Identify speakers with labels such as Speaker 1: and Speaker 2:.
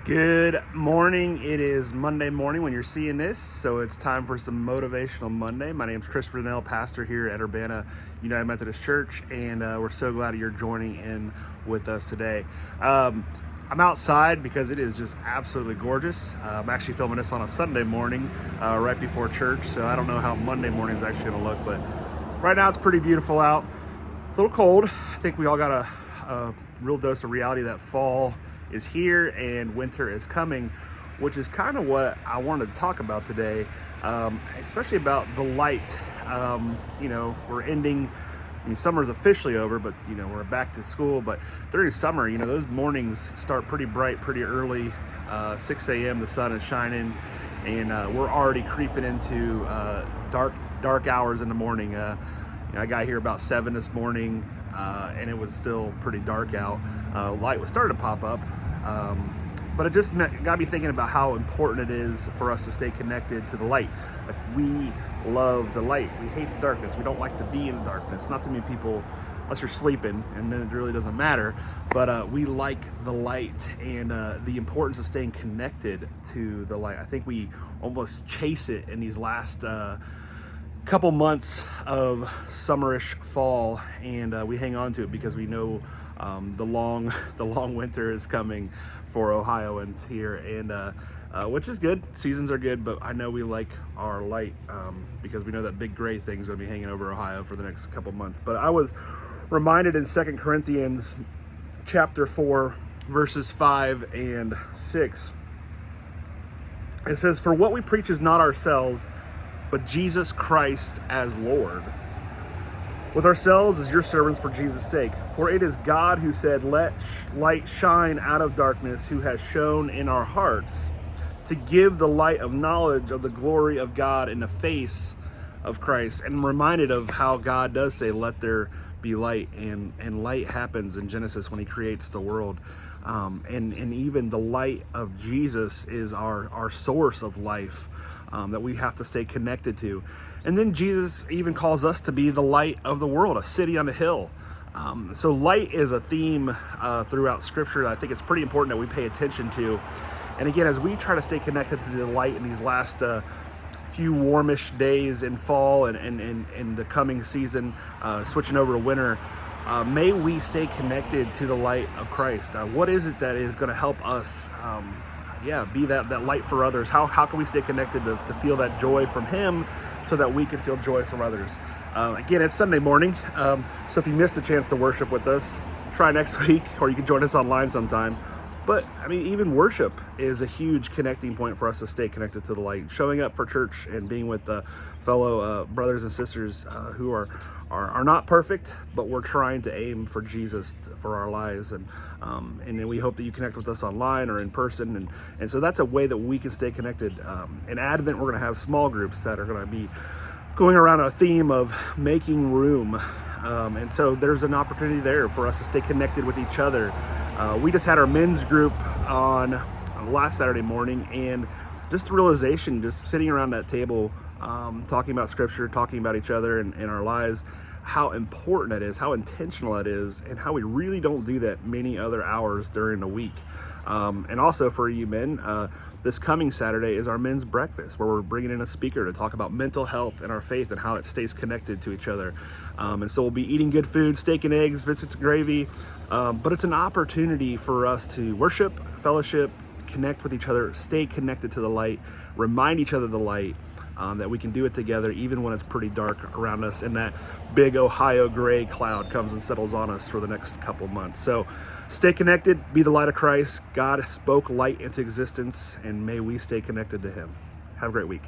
Speaker 1: Good morning. It is Monday morning when you're seeing this, so it's time for some Motivational Monday. My name is Chris Brunell, pastor here at Urbana United Methodist Church, and we're so glad you're joining in with us today. I'm outside because it is just absolutely gorgeous. I'm actually filming this on a Sunday morning right before church, so I don't know how Monday morning is actually going to look, but right now it's pretty beautiful out. A little cold. I think we all got a real dose of reality that fall is here and winter is coming, which is kind of what I wanted to talk about today, especially about the light. We're ending, summer's officially over, but we're back to school. But during summer, those mornings start pretty bright, pretty early. 6 a.m. the sun is shining, and we're already creeping into dark hours in the morning. I got here about 7 this morning, and it was still pretty dark out. Light was starting to pop up, but it just got me thinking about how important it is for us to stay connected to the light. Like, we love the light. We hate the darkness. We don't like to be in the darkness. Not too many people, unless you're sleeping, and then it really doesn't matter. But we like the light and the importance of staying connected to the light. I think we almost chase it in these last couple months of summerish fall, and we hang on to it because we know the long winter is coming for Ohioans here, and which is good. Seasons are good, but I know we like our light because we know that big gray thing's going to be hanging over Ohio for the next couple months. But I was reminded in 2 Corinthians chapter 4 verses 5 and 6. It says, "For what we preach is not ourselves, but Jesus Christ as Lord, with ourselves as your servants for Jesus' sake. For it is God who said, 'Let light shine out of darkness,' who has shone in our hearts to give the light of knowledge of the glory of God in the face of Christ." And I'm reminded of how God does say, "Let there be light," and light happens in Genesis when he creates the world. And even the light of Jesus is our source of life that we have to stay connected to. And then Jesus even calls us to be the light of the world, a city on a hill. So light is a theme throughout Scripture that I think it's pretty important that we pay attention to. And again, as we try to stay connected to the light in these last few warmish days in fall and the coming season, switching over to winter, may we stay connected to the light of Christ. What is it that is going to help us be that light for others? How can we stay connected to feel that joy from him so that we can feel joy from others? Again, it's Sunday morning, so if you missed the chance to worship with us, try next week, or you can join us online sometime. But even worship is a huge connecting point for us to stay connected to the light. Showing up for church and being with fellow brothers and sisters who are not perfect, but we're trying to aim for Jesus for our lives, and then we hope that you connect with us online or in person, and so that's a way that we can stay connected. In Advent, we're going to have small groups that are going to be going around a theme of making room. And so there's an opportunity there for us to stay connected with each other. We just had our men's group on last Saturday morning, and just the realization, just sitting around that table, talking about Scripture, talking about each other and our lives, how important that is, how intentional it is, and how we really don't do that many other hours during the week. And also for you men, this coming Saturday is our men's breakfast, where we're bringing in a speaker to talk about mental health and our faith and how it stays connected to each other. And so we'll be eating good food, steak and eggs, biscuits and gravy, but it's an opportunity for us to worship, fellowship, connect with each other, stay connected to the light, remind each other of the light, that we can do it together even when it's pretty dark around us and that big Ohio gray cloud comes and settles on us for the next couple months. So stay connected, be the light of Christ. God spoke light into existence, and may we stay connected to him. Have a great week.